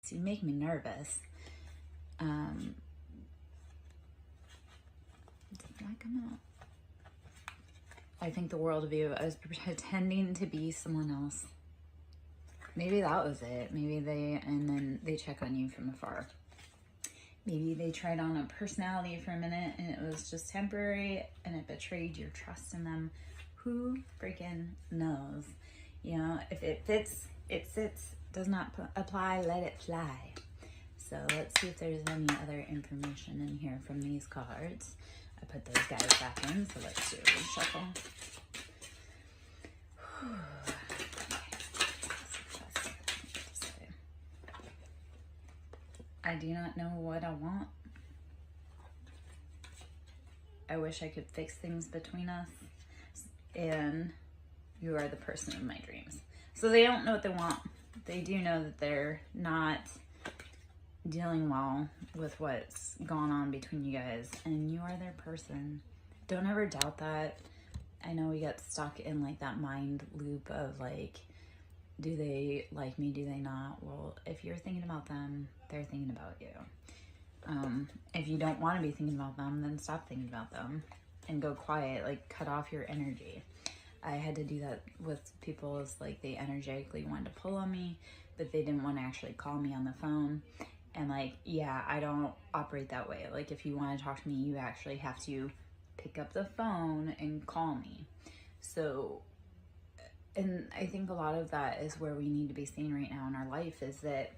So you make me nervous. Did that come out? I think the world of you. I was pretending to be someone else. Maybe that was it. Maybe and then they check on you from afar. Maybe they tried on a personality for a minute and it was just temporary and it betrayed your trust in them. Who freaking knows? You know, if it fits, it sits. Does not apply, let it fly. So let's see if there's any other information in here from these cards. I put those guys back in, so let's do a reshuffle. I do not know what I want. I wish I could fix things between us. And you are the person of my dreams. So they don't know what they want. They do know that they're not dealing well with what's gone on between you guys. And you are their person. Don't ever doubt that. I know we get stuck in like that mind loop of like, do they like me? Do they not? Well, if you're thinking about them, they're thinking about you. If you don't want to be thinking about them, then stop thinking about them and go quiet, like cut off your energy. I had to do that with people. It's like they energetically wanted to pull on me, but they didn't want to actually call me on the phone. And like, yeah, I don't operate that way. Like if you want to talk to me, you actually have to pick up the phone and call me. So, and I think a lot of that is where we need to be seeing right now in our life is that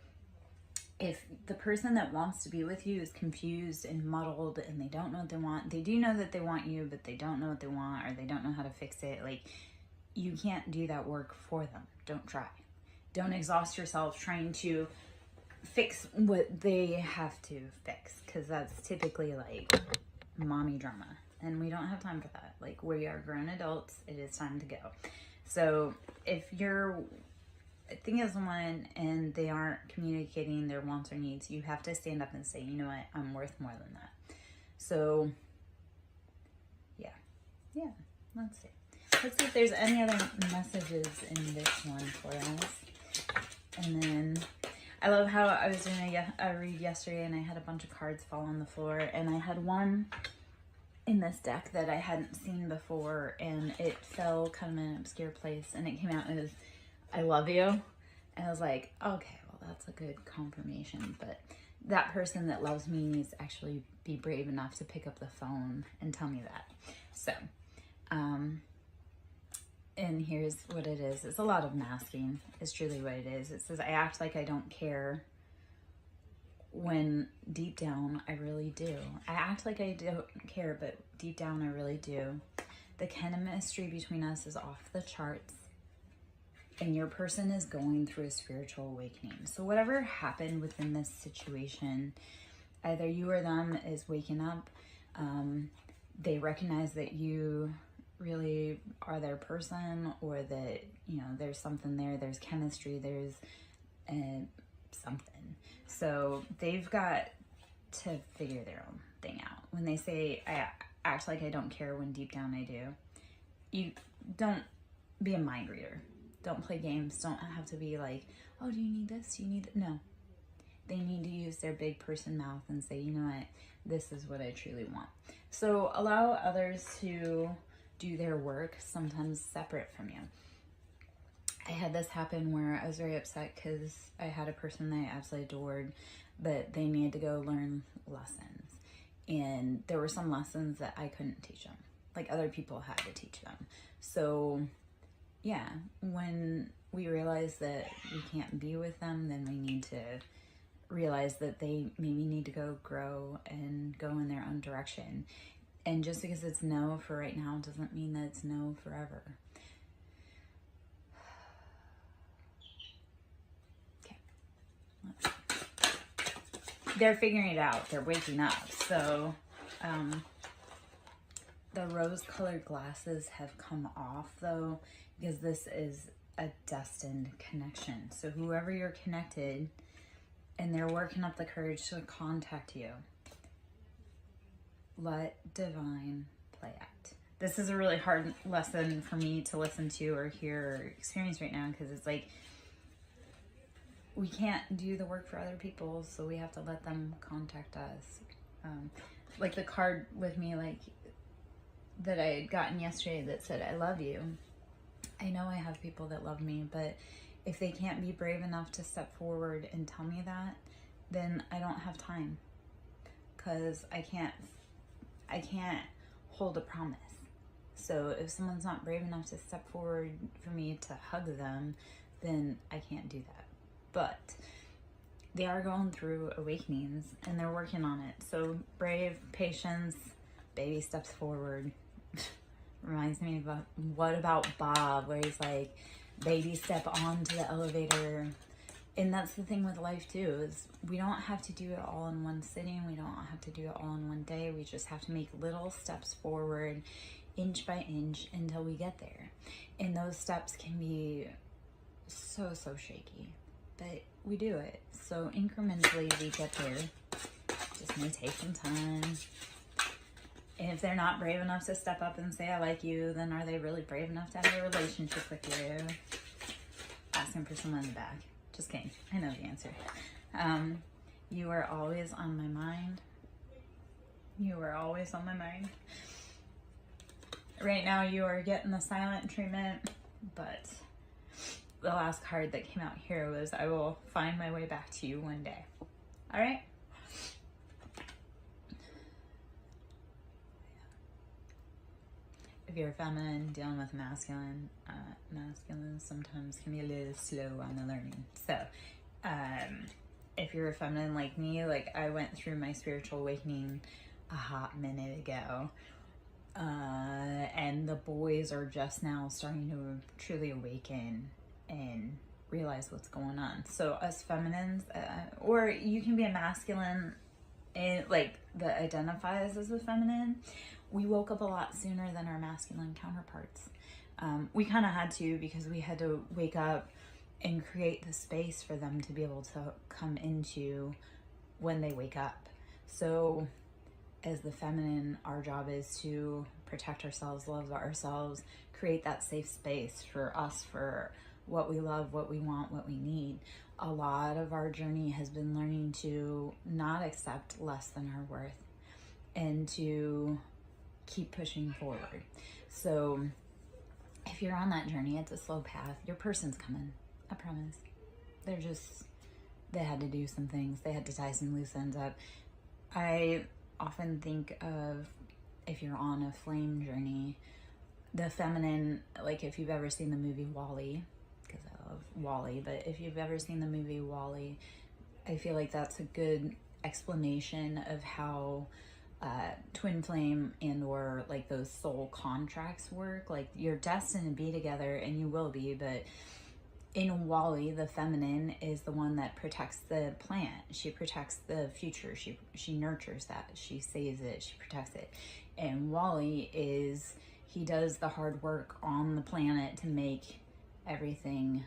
if the person that wants to be with you is confused and muddled and they don't know what they want, they do know that they want you, but they don't know what they want or they don't know how to fix it. Like, you can't do that work for them. Don't try. Don't exhaust yourself trying to fix what they have to fix, because that's typically like mommy drama. And we don't have time for that. Like, we are grown adults. It is time to go. So if you're thinking of someone and they aren't communicating their wants or needs, you have to stand up and say, you know what, I'm worth more than that. So yeah, let's see if there's any other messages in this one for us. And then I love how I was doing a read yesterday and I had a bunch of cards fall on the floor, and I had one in this deck that I hadn't seen before, and it fell kind of in an obscure place, and it came out as I love you. And I was like, okay, well, that's a good confirmation, but that person that loves me needs to actually be brave enough to pick up the phone and tell me that. So, and here's what it is. It's a lot of masking is truly what it is. It says, I act like I don't care when deep down I really do. I act like I don't care, but deep down I really do. The chemistry between us is off the charts. And your person is going through a spiritual awakening. So whatever happened within this situation, either you or them is waking up. They recognize that you really are their person, or that, you know, there's something there, there's chemistry, there's something. So they've got to figure their own thing out. When they say, I act like I don't care when deep down I do, you don't be a mind reader. Don't play games. Don't have to be like, oh, do you need this? Do you need that? No. They need to use their big person mouth and say, you know what? This is what I truly want. So allow others to do their work, sometimes separate from you. I had this happen where I was very upset because I had a person that I absolutely adored, but they needed to go learn lessons. And there were some lessons that I couldn't teach them. Like, other people had to teach them. So yeah, when we realize that we can't be with them, then we need to realize that they maybe need to go grow and go in their own direction. And just because it's no for right now doesn't mean that it's no forever. Okay. They're figuring it out. They're waking up. So, the rose-colored glasses have come off though, because this is a destined connection. So whoever you're connected, and they're working up the courage to contact you, let divine play out. This is a really hard lesson for me to listen to or hear or experience right now, because it's like, we can't do the work for other people, so we have to let them contact us. Like the card with me, like that I had gotten yesterday that said, I love you. I know I have people that love me, but if they can't be brave enough to step forward and tell me that, then I don't have time, because I can't hold a promise. So if someone's not brave enough to step forward for me to hug them, then I can't do that. But they are going through awakenings and they're working on it. So brave, patience, baby steps forward. Reminds me of What About Bob, where he's like, baby step onto the elevator. And that's the thing with life too, is we don't have to do it all in one sitting. We don't have to do it all in one day. We just have to make little steps forward, inch by inch, until we get there. And those steps can be so shaky, but we do it. So incrementally we get there. Just may take some time. And if they're not brave enough to step up and say, I like you, then are they really brave enough to have a relationship with you? Asking for someone in the back. Just kidding. I know the answer. You are always on my mind. You are always on my mind. Right now you are getting the silent treatment, but the last card that came out here was, I will find my way back to you one day. All right? If you're feminine dealing with masculine, masculine sometimes can be a little slow on the learning. So if you're a feminine like me, like I went through my spiritual awakening a hot minute ago, and the boys are just now starting to truly awaken and realize what's going on. So us feminines, or you can be a masculine, and like that identifies as a feminine, we woke up a lot sooner than our masculine counterparts. We kind of had to, because we had to wake up and create the space for them to be able to come into when they wake up. So as the feminine, our job is to protect ourselves, love ourselves, create that safe space for us, for what we love, what we want, what we need. A lot of our journey has been learning to not accept less than our worth and to keep pushing forward. So if you're on that journey, it's a slow path. Your person's coming, I promise. They had to do some things. They had to tie some loose ends up. I often think of, if you're on a flame journey, the feminine, like if you've ever seen the movie WALL-E, because I love WALL-E, but if you've ever seen the movie WALL-E, I feel like that's a good explanation of how twin flame and or like those soul contracts work. Like you're destined to be together, and you will be, but in WALL-E, the feminine is the one that protects the plant. She protects the future. She nurtures that. She saves it. She protects it. And WALL-E he does the hard work on the planet to make everything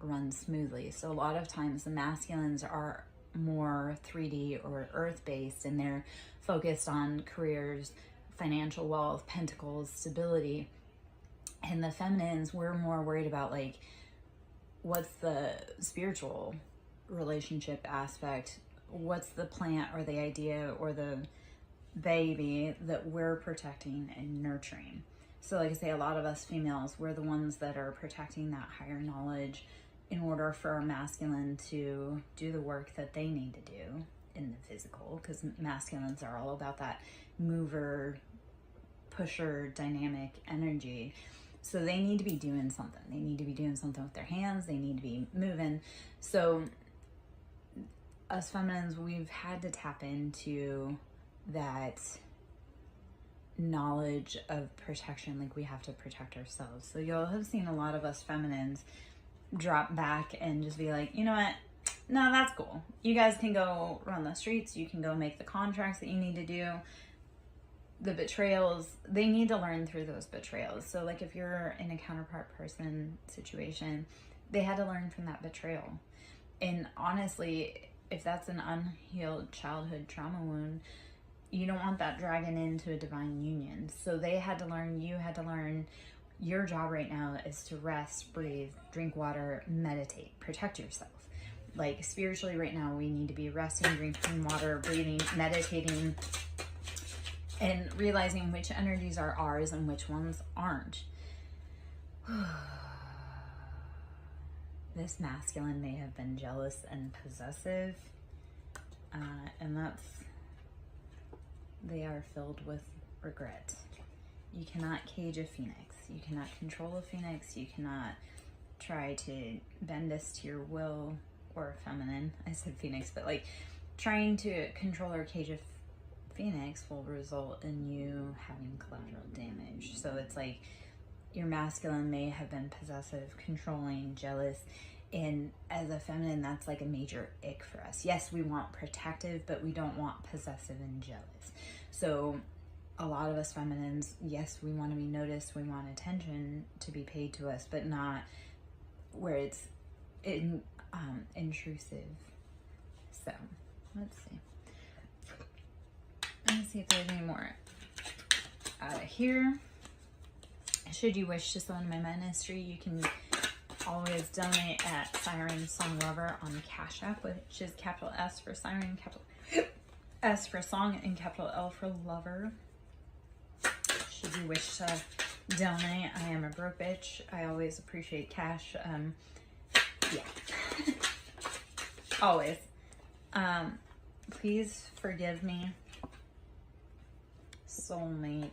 run smoothly. So a lot of times the masculines are more 3D or earth-based, and they're focused on careers, financial wealth, pentacles, stability. And the feminines, we're more worried about like, what's the spiritual relationship aspect? What's the plant or the idea or the baby that we're protecting and nurturing? So like I say, a lot of us females, we're the ones that are protecting that higher knowledge in order for our masculine to do the work that they need to do in the physical, because masculines are all about that mover, pusher, dynamic energy. So they need to be doing something. They need to be doing something with their hands. They need to be moving. So us feminines, we've had to tap into that knowledge of protection. Like we have to protect ourselves. So you'll have seen a lot of us feminines drop back and just be like, you know what? No, that's cool. You guys can go run the streets. You can go make the contracts that you need to do. The betrayals, they need to learn through those betrayals. So like if you're in a counterpart person situation, they had to learn from that betrayal. And honestly, if that's an unhealed childhood trauma wound, you don't want that dragging into a divine union. So they had to learn, you had to learn, your job right now is to rest, breathe, drink water, meditate, protect yourself. Like spiritually right now, we need to be resting, drinking water, breathing, meditating, and realizing which energies are ours and which ones aren't. This masculine may have been jealous and possessive, and they are filled with regret. You cannot cage a phoenix. You cannot control a phoenix. You cannot try to bend this to your will, or feminine. I said phoenix, but like trying to control or cage a phoenix will result in you having collateral damage. So it's like your masculine may have been possessive, controlling, jealous, and as a feminine, that's like a major ick for us. Yes, we want protective, but we don't want possessive and jealous. So a lot of us feminines, yes, we want to be noticed, we want attention to be paid to us, but not where it's intrusive. So let's see. Let's see if there's any more out of here. Should you wish to sow in my ministry, you can always donate at SirenSong Lover on Cash App, which is capital S for Siren, capital S for Song, and capital L for Lover. Should you wish to donate, I am a broke bitch. I always appreciate cash. Yeah. Always. Please forgive me, soulmate.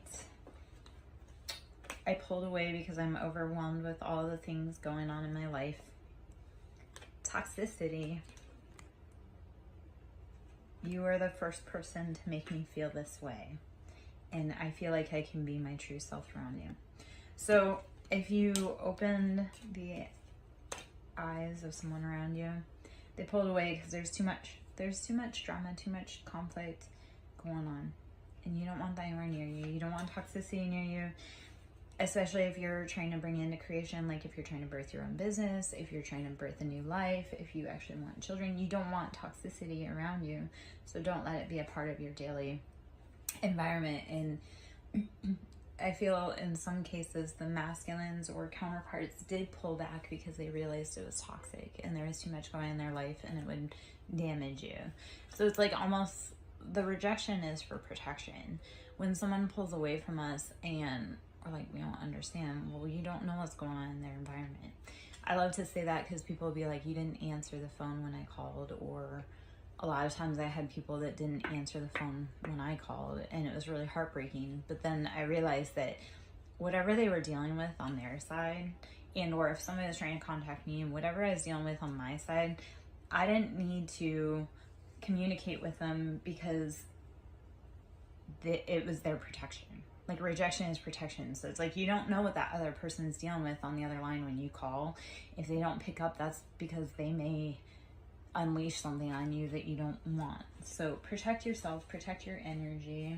I pulled away because I'm overwhelmed with all the things going on in my life. Toxicity. You are the first person to make me feel this way. And I feel like I can be my true self around you. So if you opened the eyes of someone around you, they pulled away because there's too much drama, too much conflict going on. And you don't want that anywhere near you. You don't want toxicity near you. Especially if you're trying to bring into creation, like if you're trying to birth your own business, if you're trying to birth a new life, if you actually want children, you don't want toxicity around you. So don't let it be a part of your daily environment. And I feel in some cases the masculines or counterparts did pull back because they realized it was toxic and there was too much going on in their life and it would damage you. So it's like almost the rejection is for protection. When someone pulls away from us and or like we don't understand, well, you don't know what's going on in their environment. I love to say that because people will be like, you didn't answer the phone when I called, or a lot of times I had people that didn't answer the phone when I called and it was really heartbreaking. But then I realized that whatever they were dealing with on their side, and or if somebody was trying to contact me and whatever I was dealing with on my side, I didn't need to communicate with them because it was their protection. Like rejection is protection. So it's like you don't know what that other person is dealing with on the other line when you call. If they don't pick up, that's because they may unleash something on you that you don't want. So protect yourself, protect your energy.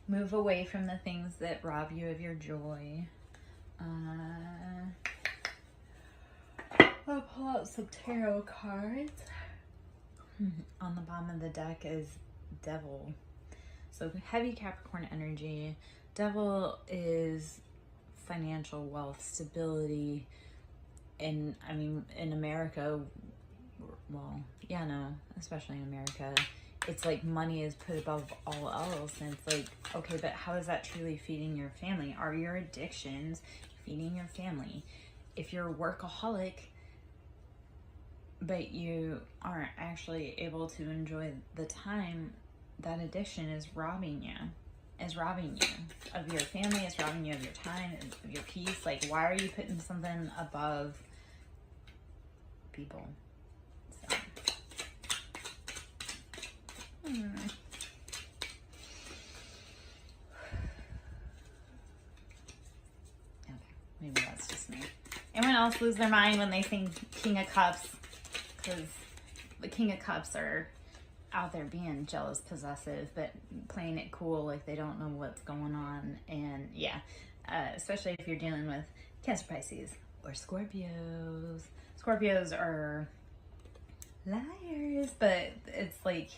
Move away from the things that rob you of your joy. I'll pull out some tarot cards. On the bottom of the deck is Devil. So heavy Capricorn energy. Devil is financial wealth, stability. And I mean, in America, well, yeah, no, especially in America, it's like money is put above all else. And it's like, okay, but how is that truly feeding your family? Are your addictions feeding your family? If you're a workaholic, but you aren't actually able to enjoy the time, that addiction is robbing you of your family, it's robbing you of your time, of your peace. Like, why are you putting something above people? So okay, maybe that's just me. Anyone else lose their mind when they think King of Cups? Because the King of Cups are out there being jealous, possessive, but playing it cool, like they don't know what's going on. And yeah, especially if you're dealing with Cancer, Pisces, or Scorpios. Scorpios are liars, but it's like,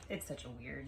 it's such a weird